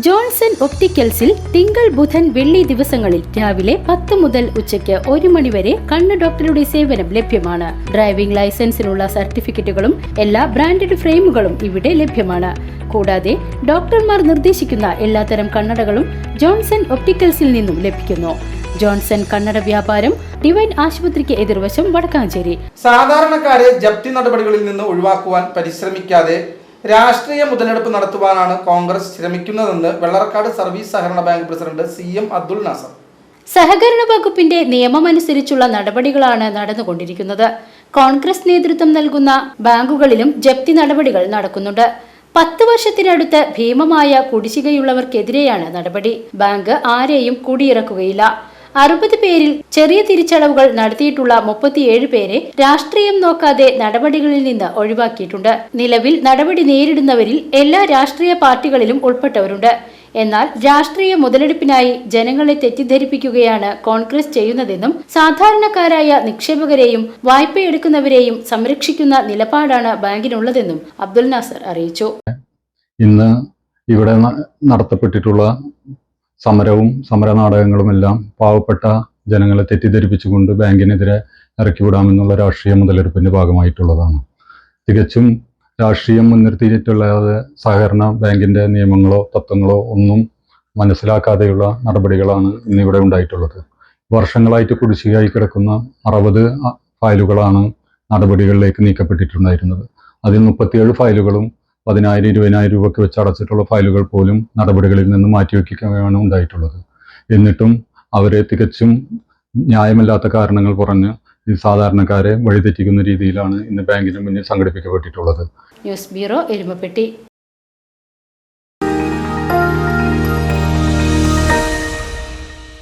Johnson ഒപ്റ്റിക്കൽസിൽ തിങ്കൾ ബുധൻ വെള്ളി ദിവസങ്ങളിൽ രാവിലെ 10 മുതൽ ഉച്ചയ്ക്ക് 1 മണി വരെ കണ്ണ് ഡോക്ടറുടെ സേവനം ലഭ്യമാണ്. ഡ്രൈവിംഗ് ലൈസൻസിനുള്ള സർട്ടിഫിക്കറ്റുകളും എല്ലാ ബ്രാൻഡഡ് ഫ്രെയിമുകളും ഇവിടെ ലഭ്യമാണ്. കൂടാതെ ഡോക്ടർമാർ നിർദ്ദേശിക്കുന്ന എല്ലാത്തരം കണ്ണടകളും ജോൺസൺ ഒപ്റ്റിക്കൽസിൽ നിന്നും ലഭിക്കുന്നു. ജോൺസൺ കണ്ണട വ്യാപാരം ഡിവൈൻ ആശുപത്രിക്ക് എതിർവശം വടക്കാഞ്ചേരി. സാധാരണക്കാരെ ജപ്തി നടപടികളിൽ നിന്ന് ഒഴിവാക്കുവാൻ പരിശ്രമിക്കാതെ രാഷ്ട്രീയ മുതലെടുപ്പ് നടത്തുവാനാണ് കോൺഗ്രസ് ശ്രമിക്കുന്നതെന്ന് വെള്ളർക്കാട് സർവീസ് സഹകരണ bank president CM Abdul Nasar. സഹകരണ വകുപ്പിന്റെ നിയമമനുസരിച്ചുള്ള നടപടികളാണ് നടന്നുകൊണ്ടിരിക്കുന്നത്. കോൺഗ്രസ് നേതൃത്വം നൽകുന്ന ബാങ്കുകളിലും ജപ്തി നടപടികൾ നടക്കുന്നുണ്ട്. 10 വർഷത്തിനടുത്ത് ഭീമമായ കുടിശ്ശികയുള്ളവർക്കെതിരെയാണ് നടപടി. ബാങ്ക് ആരെയും കുടിയിറക്കുകയില്ല. 60 പേരിൽ ചെറിയ തിരിച്ചടവുകൾ നടത്തിയിട്ടുള്ള 37 പേരെ രാഷ്ട്രീയം നോക്കാതെ നടപടികളിൽ നിന്ന് ഒഴിവാക്കിയിട്ടുണ്ട്. നിലവിൽ നടപടി നേരിടുന്നവരിൽ എല്ലാ രാഷ്ട്രീയ പാർട്ടികളിലും ഉൾപ്പെട്ടവരുണ്ട്. എന്നാൽ രാഷ്ട്രീയ മുതലെടുപ്പിനായി ജനങ്ങളെ തെറ്റിദ്ധരിപ്പിക്കുകയാണ് കോൺഗ്രസ് ചെയ്യുന്നതെന്നും സാധാരണക്കാരായ നിക്ഷേപകരെയും വായ്പയെടുക്കുന്നവരെയും സംരക്ഷിക്കുന്ന നിലപാടാണ് ബാങ്കിനുള്ളതെന്നും അബ്ദുൽ നാസർ അറിയിച്ചു. ഇന്ന് ഇവിടെ നടത്തപ്പെട്ടിട്ടുള്ള സമരവും സമരനാടകങ്ങളുമെല്ലാം പാവപ്പെട്ട ജനങ്ങളെ തെറ്റിദ്ധരിപ്പിച്ചുകൊണ്ട് ബാങ്കിനെതിരെ ഇറക്കിവിടാമെന്നുള്ള രാഷ്ട്രീയ മുതലെടുപ്പിന്റെ ഭാഗമായിട്ടുള്ളതാണ്. തികച്ചും രാഷ്ട്രീയം മുൻനിർത്തിയിട്ടുള്ളതാതെ സഹകരണ ബാങ്കിന്റെ നിയമങ്ങളോ തത്വങ്ങളോ ഒന്നും മനസ്സിലാക്കാതെയുള്ള നടപടികളാണ് ഇന്നിവിടെ ഉണ്ടായിട്ടുള്ളത്. വർഷങ്ങളായിട്ട് കുടിശ്ശികയായി കിടക്കുന്ന 60 ഫയലുകളാണ് നടപടികളിലേക്ക് നീക്കപ്പെട്ടിട്ടുണ്ടായിരുന്നത്. അതിൽ 37 ഫയലുകളും 10,000-20,000 രൂപയ്ക്ക് വെച്ച് അടച്ചിട്ടുള്ള ഫയലുകൾ പോലും നടപടികളിൽ നിന്ന് മാറ്റിവെക്കുകയാണ് ഉണ്ടായിട്ടുള്ളത്. എന്നിട്ടും അവരെ തികച്ചും ന്യായമല്ലാത്ത കാരണങ്ങൾ പറഞ്ഞ് ഈ സാധാരണക്കാരെ വഴിതെറ്റിക്കുന്ന രീതിയിലാണ് ഇന്ന് ബാങ്കിന് മുന്നിൽ സംഘടിപ്പിക്കപ്പെട്ടിട്ടുള്ളത്. News bureau, Erumapetty.